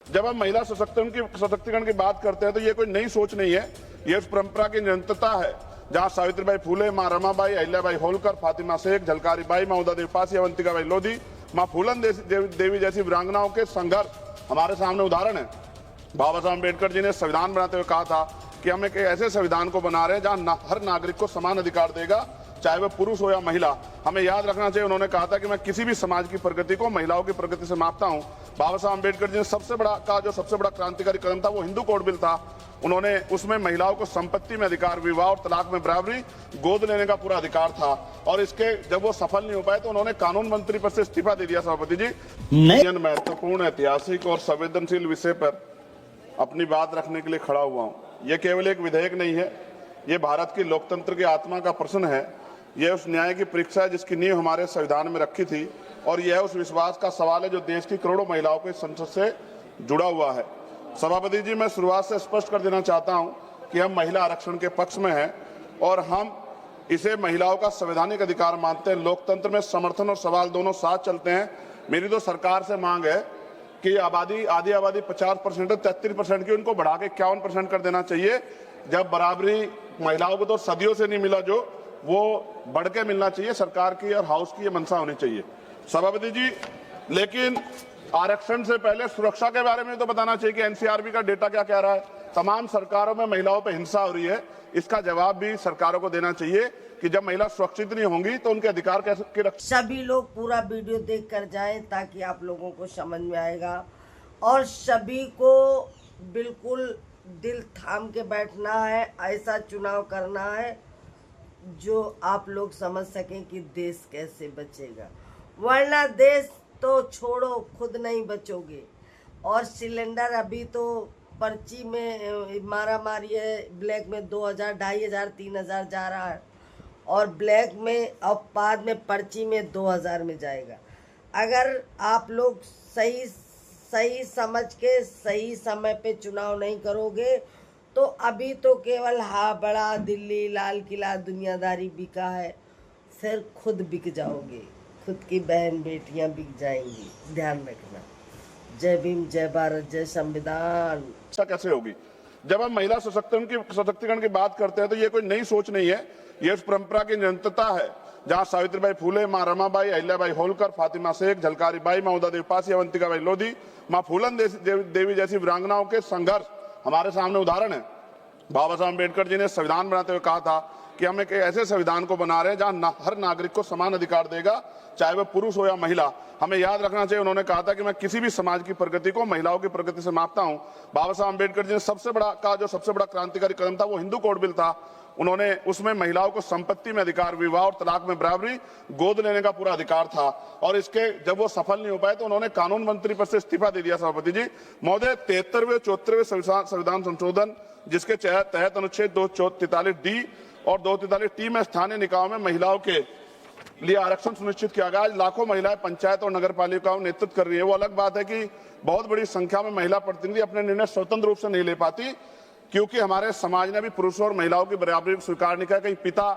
जब हम महिला सशक्तिकरण की बात करते हैं तो ये कोई नई सोच नहीं है, ये उस परंपरा की निरंतरता है जहां सावित्रीबाई फुले, मां रमाबाई, अहिल्याबाई होलकर, फातिमा शेख, झलकारी बाई, मां उदा देवी पासी, अवंतिकाबाई लोधी, मां फूलन देवी जैसी वीरांगनाओं के संघर्ष हमारे सामने उदाहरण है। बाबा साहब अम्बेडकर जी ने संविधान बनाते हुए कहा था कि हम एक ऐसे संविधान को बना रहे हैं जहां हर नागरिक को समान अधिकार देगा, चाहे वह पुरुष हो या महिला। हमें याद रखना चाहिए, उन्होंने कहा था कि मैं किसी भी समाज की प्रगति को महिलाओं की प्रगति से मापता हूं। बाबा साहब अम्बेडकर जी ने सबसे बड़ा क्रांतिकारी कदम था वो हिंदू कोड बिल था। उन्होंने उसमें महिलाओं को संपत्ति में अधिकार, विवाह और तलाक में बराबरी, गोद लेने का पूरा अधिकार था। और इसके जब वो सफल नहीं हो पाए तो उन्होंने कानून मंत्री पद से इस्तीफा दे दिया। सभापति जी, महत्वपूर्ण, ऐतिहासिक और संवेदनशील विषय पर अपनी बात रखने के लिए खड़ा हुआ हूं। यह केवल एक विधेयक नहीं है, ये भारत की लोकतंत्र की आत्मा का प्रश्न है। यह उस न्याय की परीक्षा है जिसकी नींव हमारे संविधान में रखी थी, और यह उस विश्वास का सवाल है जो देश की करोड़ों महिलाओं के संसद से जुड़ा हुआ है। सभापति जी, मैं शुरुआत से स्पष्ट कर देना चाहता हूं कि हम महिला आरक्षण के पक्ष में हैं और हम इसे महिलाओं का संवैधानिक अधिकार मानते हैं। लोकतंत्र में समर्थन और सवाल दोनों साथ चलते हैं। मेरी तो सरकार से मांग है कि आधी आबादी 50% 33% की, उनको बढ़ा के 51% कर देना चाहिए। जब बराबरी महिलाओं को तो सदियों से नहीं मिला, जो वो बढ़ के मिलना चाहिए। सरकार की और हाउस की ये मंशा होनी चाहिए। सभापति जी, लेकिन आरक्षण से पहले सुरक्षा के बारे में तो बताना चाहिए कि एनसीआरबी का डेटा क्या कह रहा है। तमाम सरकारों में महिलाओं पर हिंसा हो रही है, इसका जवाब भी सरकारों को देना चाहिए कि जब महिला सुरक्षित नहीं होंगी तो उनके अधिकार कैसे रख। सभी लोग पूरा वीडियो देख कर जाएं ताकि आप लोगों को समझ में आएगा, और सभी को बिल्कुल दिल थाम के बैठना है। ऐसा चुनाव करना है जो आप लोग समझ सकें कि देश कैसे बचेगा, वरना देश तो छोड़ो, खुद नहीं बचोगे। और सिलेंडर अभी तो पर्ची में मारा मारी है, ब्लैक में 2000, 2500, 3000 जा रहा है, और ब्लैक में अब बाद में पर्ची में 2000 में जाएगा। अगर आप लोग सही समझ के सही समय पे चुनाव नहीं करोगे तो अभी तो केवल बड़ा दिल्ली, लाल किला, दुनियादारी बिका है, फिर खुद बिक जाओगे, खुद की बहन बेटियां बिक जाएंगी। ध्यान रखना। जय भीम, जय भारत, जय संविधान। ऐसा कैसे होगी? जब हम महिला सशक्तिकरण की बात करते हैं तो ये कोई नई सोच नहीं है, ये उस परंपरा की निरंतरता है जहां सावित्रीबाई फुले, मां रमाबाई, अहिल्याबाई होलकर, फातिमा शेख, झलकारी बाई, मां उदा देवी पासी, अवंतिकाबाई लोधी, मां फूलन देवी जैसी वीरांगनाओं के संघर्ष हमारे सामने उदाहरण है। बाबा साहब अम्बेडकर जी ने संविधान बनाते हुए कहा था कि हम एक ऐसे संविधान को बना रहे हैं जहां हर नागरिक को समान अधिकार देगा, चाहे वह पुरुष हो या महिला। हमें याद रखना चाहिए, उन्होंने कहा था कि मैं किसी भी समाज की प्रगति को महिलाओं की प्रगति से मापता हूं। बाबा साहब अम्बेडकर जी ने सबसे बड़ा क्रांतिकारी कदम था वो हिंदू कोड बिल था। उन्होंने उसमें महिलाओं को संपत्ति में अधिकार, विवाह और तलाक में बराबरी, गोद लेने का पूरा अधिकार था। और इसके जब वो सफल नहीं हो पाए तो उन्होंने कानून मंत्री पद से इस्तीफा दे दिया। सभापति जी महोदय, 73वें 74वें संविधान संशोधन जिसके तहत अनुच्छेद 243D और 243T में स्थानीय निकायों में महिलाओं के लिए आरक्षण सुनिश्चित किया गया। आज लाखों महिलाएं पंचायत और नगर पालिकाओं नेतृत्व कर रही है। वो अलग बात है कि बहुत बड़ी संख्या में महिला प्रतिनिधि अपने निर्णय स्वतंत्र रूप से नहीं ले पाती, क्योंकि हमारे समाज ने भी पुरुषों और महिलाओं की बराबरी को स्वीकार नहीं किया। कहीं पिता,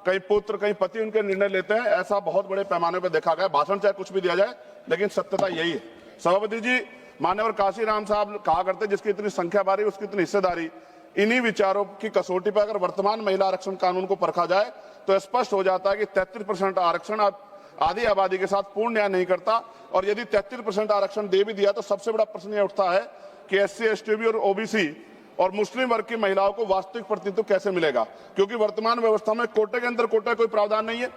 कहीं पुत्र, कहीं पति उनके निर्णय लेते हैं। ऐसा बहुत बड़े पैमाने पर देखा गया। भाषण चाहे कुछ भी दिया जाए, लेकिन सत्यता यही है। सभापति जी, मान्यवर काशीराम साहब कहा करते, जिसकी इतनी संख्या बारी उसकी इतनी हिस्सेदारी। इन्हीं विचारों की कसौटी पर अगर वर्तमान महिला आरक्षण कानून को परखा जाए तो स्पष्ट हो जाता है कि 33% आरक्षण आधी आबादी के साथ पूर्ण न्याय नहीं करता। और यदि 33% आरक्षण दे भी दिया तो सबसे बड़ा प्रश्न यह उठता है कि SC, ST और OBC और मुस्लिम वर्ग की महिलाओं को वास्तविक प्रतिनिधित्व कैसे मिलेगा, क्योंकि वर्तमान व्यवस्था में कोटे के अंदर कोटे कोई प्रावधान नहीं है।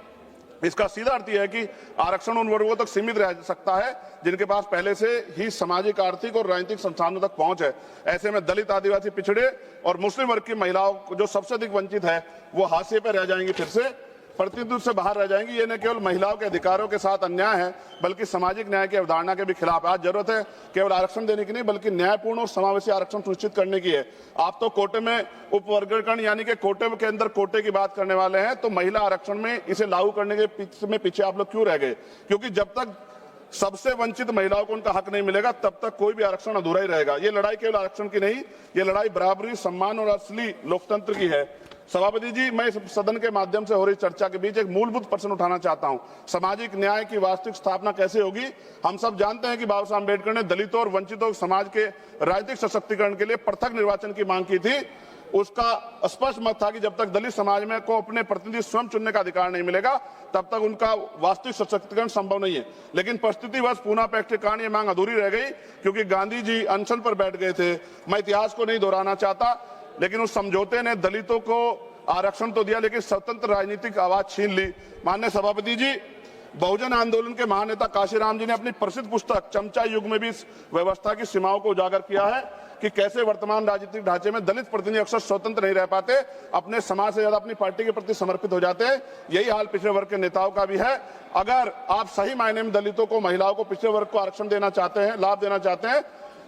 इसका सीधा अर्थ यह है कि आरक्षण उन वर्गों तक सीमित रह सकता है जिनके पास पहले से ही सामाजिक, आर्थिक और राजनीतिक संसाधनों तक पहुंच है। ऐसे में दलित, आदिवासी, पिछड़े और मुस्लिम वर्ग की महिलाओं जो सबसे अधिक वंचित है वो हाशिए पर रह जाएंगी, फिर से प्रतिनिधित्व से बाहर रह जाएंगी। ये न केवल महिलाओं के अधिकारों के साथ अन्याय है बल्कि सामाजिक न्याय की अवधारणा के भी खिलाफ है। आज जरूरत है केवल आरक्षण देने की नहीं बल्कि न्यायपूर्ण और समावेशी आरक्षण सुनिश्चित करने की है। आप तो कोटे में उपवर्गीकरण यानी कि कोटे के अंदर कोटे की बात करने वाले हैं, तो महिला आरक्षण में इसे लागू करने के पीछे आप लोग क्यों रह गए? क्योंकि जब तक सबसे वंचित महिलाओं को उनका हक नहीं मिलेगा तब तक कोई भी आरक्षण अधूरा ही रहेगा। ये लड़ाई केवल आरक्षण की नहीं, ये लड़ाई बराबरी, सम्मान और असली लोकतंत्र की है। सभापति जी, मैं इस सदन के माध्यम से हो रही चर्चा के बीच एक मूलभूत प्रश्न उठाना चाहता हूं। सामाजिक न्याय की वास्तविक स्थापना कैसे होगी? हम सब जानते हैं कि बाबा साहब अम्बेडकर ने दलितों और वंचितों समाज के राजनीतिक सशक्तिकरण के लिए पृथक निर्वाचन की मांग की थी। उसका स्पष्ट मत था कि जब तक दलित समाज में को अपने प्रतिनिधि स्वयं चुनने का अधिकार नहीं मिलेगा, तब तक उनका वास्तविक सशक्तिकरण संभव नहीं है। लेकिन परिस्थितिवश पूना पैक्ट के कारण ये मांग अधूरी रह गई, क्योंकि गांधी जी अनशन पर बैठ गए थे। मैं इतिहास को नहीं दोहराना चाहता, लेकिन उस समझौते ने दलितों को आरक्षण तो दिया, लेकिन स्वतंत्र राजनीतिक आवाज छीन ली। माननीय सभापति जी, बहुजन आंदोलन के महानेता काशीराम जी ने अपनी प्रसिद्ध पुस्तक चमचा युग में भी इस व्यवस्था की सीमाओं को उजागर किया है कि कैसे वर्तमान राजनीतिक ढांचे में दलित प्रतिनिधि अक्सर स्वतंत्र नहीं रह पाते, अपने समाज से ज्यादा अपनी पार्टी के प्रति समर्पित हो जाते हैं। यही हाल पिछड़े वर्ग के नेताओं का भी है। अगर आप सही मायने में दलितों को, महिलाओं को, पिछड़े वर्ग को आरक्षण देना चाहते हैं, लाभ देना चाहते हैं,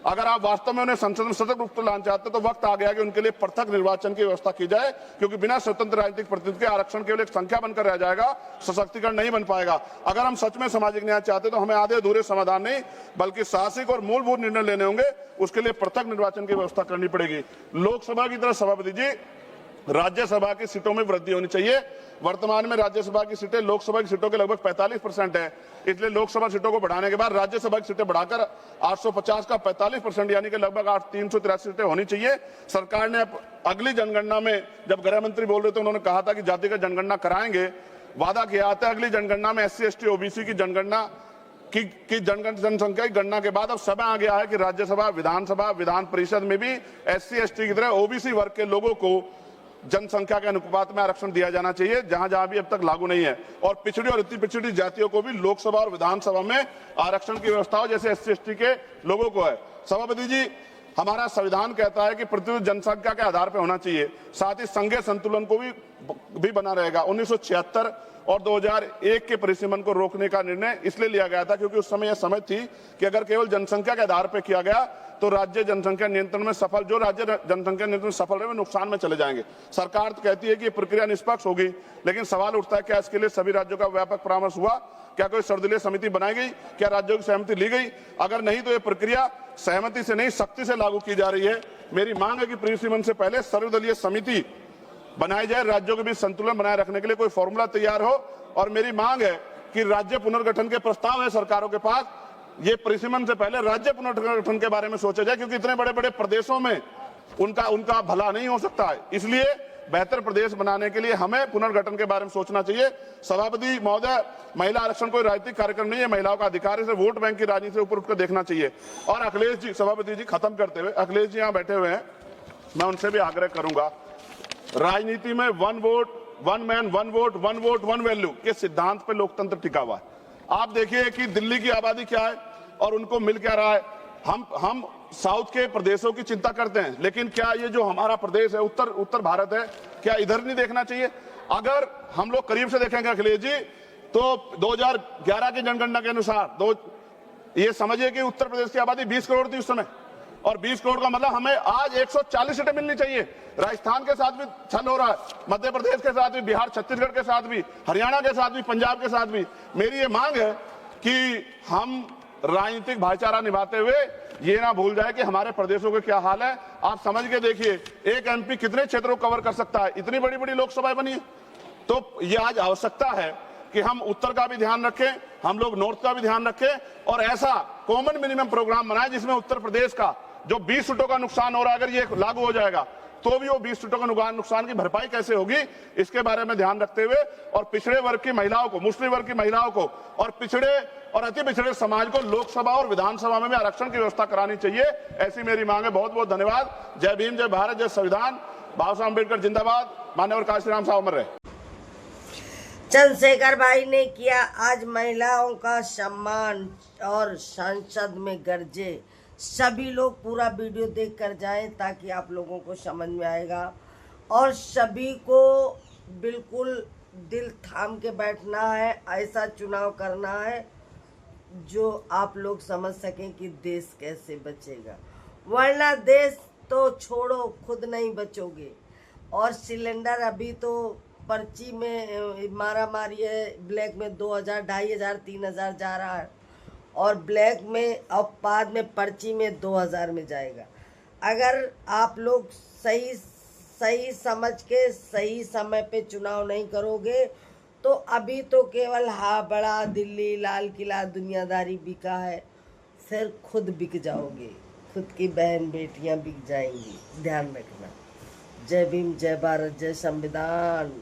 अगर आप वास्तव में उन्हें संसद में सतत रूप से लाना चाहते हैं, तो वक्त आ गया कि उनके लिए पृथक निर्वाचन की व्यवस्था की जाए, क्योंकि बिना स्वतंत्र राजनीतिक प्रतिनिधि के आरक्षण केवल एक संख्या बनकर रह जाएगा, सशक्तिकरण नहीं बन पाएगा। अगर हम सच में सामाजिक न्याय चाहते हैं तो हमें आधे अधूरे समाधान नहीं, बल्कि साहसिक और मूलभूत निर्णय लेने होंगे। उसके लिए पृथक निर्वाचन की व्यवस्था करनी पड़ेगी। लोकसभा की तरह सभापति जी, राज्यसभा की सीटों में वृद्धि होनी चाहिए। वर्तमान में राज्यसभा की सीटें लोकसभा की सीटों के लगभग 45% है, इसलिए लोकसभा सीटों को बढ़ाने के बाद राज्यसभा की सीटें बढ़ाकर 850 का 45% यानी कि लगभग 383 सीटें होनी चाहिए। सरकार ने अगली जनगणना में, जब गृह मंत्री बोल रहे थे, उन्होंने कहा था कि जातिगत जनगणना कराएंगे, वादा किया था। अगली जनगणना में SC ST OBC की जनगणना की जनसंख्या की गणना के बाद अब समय आ गया है कि राज्यसभा, विधानसभा, विधान परिषद में भी SC ST की तरह OBC वर्ग के लोगों को जनसंख्या के अनुपात में आरक्षण दिया जाना चाहिए, जहां जहां भी अब तक लागू नहीं है। और पिछड़ी और अति पिछड़ी जातियों को भी लोकसभा और विधानसभा में आरक्षण की व्यवस्था हो, जैसे SC ST के लोगों को है। सभापति जी, हमारा संविधान कहता है कि प्रतिशत जनसंख्या के आधार पर होना चाहिए, साथ ही संघीय संतुलन को भी बना रहेगा। 1976 और 2001 के परिसीमन को रोकने का निर्णय इसलिए लिया गया था क्योंकि उस समय यह समझ थी कि अगर केवल जनसंख्या के आधार पर किया गया तो राज्य जनसंख्या नियंत्रण में सफल, जो राज्य जनसंख्या नियंत्रण में सफल रहे, वे नुकसान में चले जाएंगे। सरकार तो कहती है कि ये प्रक्रिया निष्पक्ष होगी, लेकिन सवाल उठता है, क्या इसके लिए सभी राज्यों का व्यापक परामर्श हुआ? क्या कोई सर्वदलीय समिति बनाई गई? क्या राज्यों की सहमति ली गई? अगर नहीं तो ये प्रक्रिया सहमति से नहीं, सख्ती से लागू की जा रही है। मेरी मांग है कि परिसीमन से पहले सर्वदलीय समिति बनाई जाए, राज्यों के बीच संतुलन बनाए रखने के लिए कोई फॉर्मूला तैयार हो। और मेरी मांग है कि राज्य पुनर्गठन के प्रस्ताव है सरकारों के पास, ये परिसीमन से पहले राज्य पुनर्गठन के बारे में सोचा जाए, क्योंकि इतने बड़े बड़े प्रदेशों में उनका भला नहीं हो सकता है। इसलिए बेहतर प्रदेश बनाने के लिए हमें पुनर्गठन के बारे में सोचना चाहिए। सभापति महोदय, महिला आरक्षण कोई राजनीतिक कार्यक्रम नहीं है, महिलाओं का अधिकार है, इसे वोट बैंक की राजनीति से ऊपर उठकर देखना चाहिए। और अखिलेश जी, सभापति जी खत्म करते हुए, अखिलेश जी यहाँ बैठे हुए हैं, मैं उनसे भी आग्रह करूंगा, राजनीति में 1 vote 1 man 1 vote 1 vote 1 value के सिद्धांत पर लोकतंत्र टिका हुआ है। आप देखिए कि दिल्ली की आबादी क्या है और उनको मिल क्या रहा है। हम साउथ के प्रदेशों की चिंता करते हैं, लेकिन क्या ये जो हमारा प्रदेश है, उत्तर भारत है, क्या इधर नहीं देखना चाहिए? अगर हम लोग करीब से देखेंगे अखिलेश जी, तो 2011 की जनगणना के अनुसार ये समझिए कि उत्तर प्रदेश की आबादी 20 करोड़ थी उस समय, और 20 करोड़ का मतलब हमें आज 140 सीटें मिलनी चाहिए। राजस्थान के साथ भी छल हो रहा है, मध्य प्रदेश के साथ भी, बिहार छत्तीसगढ़ के साथ भी, हरियाणा के साथ भी, पंजाब के साथ भी। मेरी ये मांग है कि हम राजनीतिक भाईचारा निभाते हुए ये ना भूल जाए कि हमारे प्रदेशों के क्या हाल है। आप समझ के देखिए, एक MP कितने क्षेत्रों को कवर कर सकता है? इतनी बड़ी बड़ी लोकसभाएं बनी है। तो ये आज आवश्यकता है कि हम उत्तर का भी ध्यान रखें, हम लोग नॉर्थ का भी ध्यान रखें, और ऐसा कॉमन मिनिमम प्रोग्राम बनाए जिसमें उत्तर प्रदेश का जो 20 सीटों का नुकसान हो रहा है, अगर ये लागू हो जाएगा तो भी वो 20 सीटों का नुकसान की भरपाई कैसे होगी, इसके बारे में ध्यान रखते हुए, और पिछड़े वर्ग की महिलाओं को, मुस्लिम वर्ग की महिलाओं को, और पिछड़े और अति पिछड़े समाज को लोकसभा और विधानसभा में भी आरक्षण की व्यवस्था करानी चाहिए। ऐसी मेरी मांग है। बहुत बहुत धन्यवाद। जय भीम, जय भारत, जय संविधान। बाबा साहब अम्बेडकर जिंदाबाद। मान्यवर काशीराम साहब अमर रहे। चंद्रशेखर भाई ने किया आज महिलाओं का सम्मान और संसद में गरजे। सभी लोग पूरा वीडियो देख कर जाएं ताकि आप लोगों को समझ में आएगा, और सभी को बिल्कुल दिल थाम के बैठना है। ऐसा चुनाव करना है जो आप लोग समझ सकें कि देश कैसे बचेगा, वरना देश तो छोड़ो, खुद नहीं बचोगे। और सिलेंडर अभी तो पर्ची में मारा मारी है, ब्लैक में 2000, 2500, 3000 जा रहा है, और ब्लैक में अब बाद में पर्ची में 2000 में जाएगा। अगर आप लोग सही सही समझ के सही समय पे चुनाव नहीं करोगे तो अभी तो केवल हा बड़ा दिल्ली लाल किला दुनियादारी बिका है, फिर खुद बिक जाओगे, खुद की बहन बेटियां बिक जाएंगी। ध्यान रखना। जय भीम, जय भारत, जय संविधान।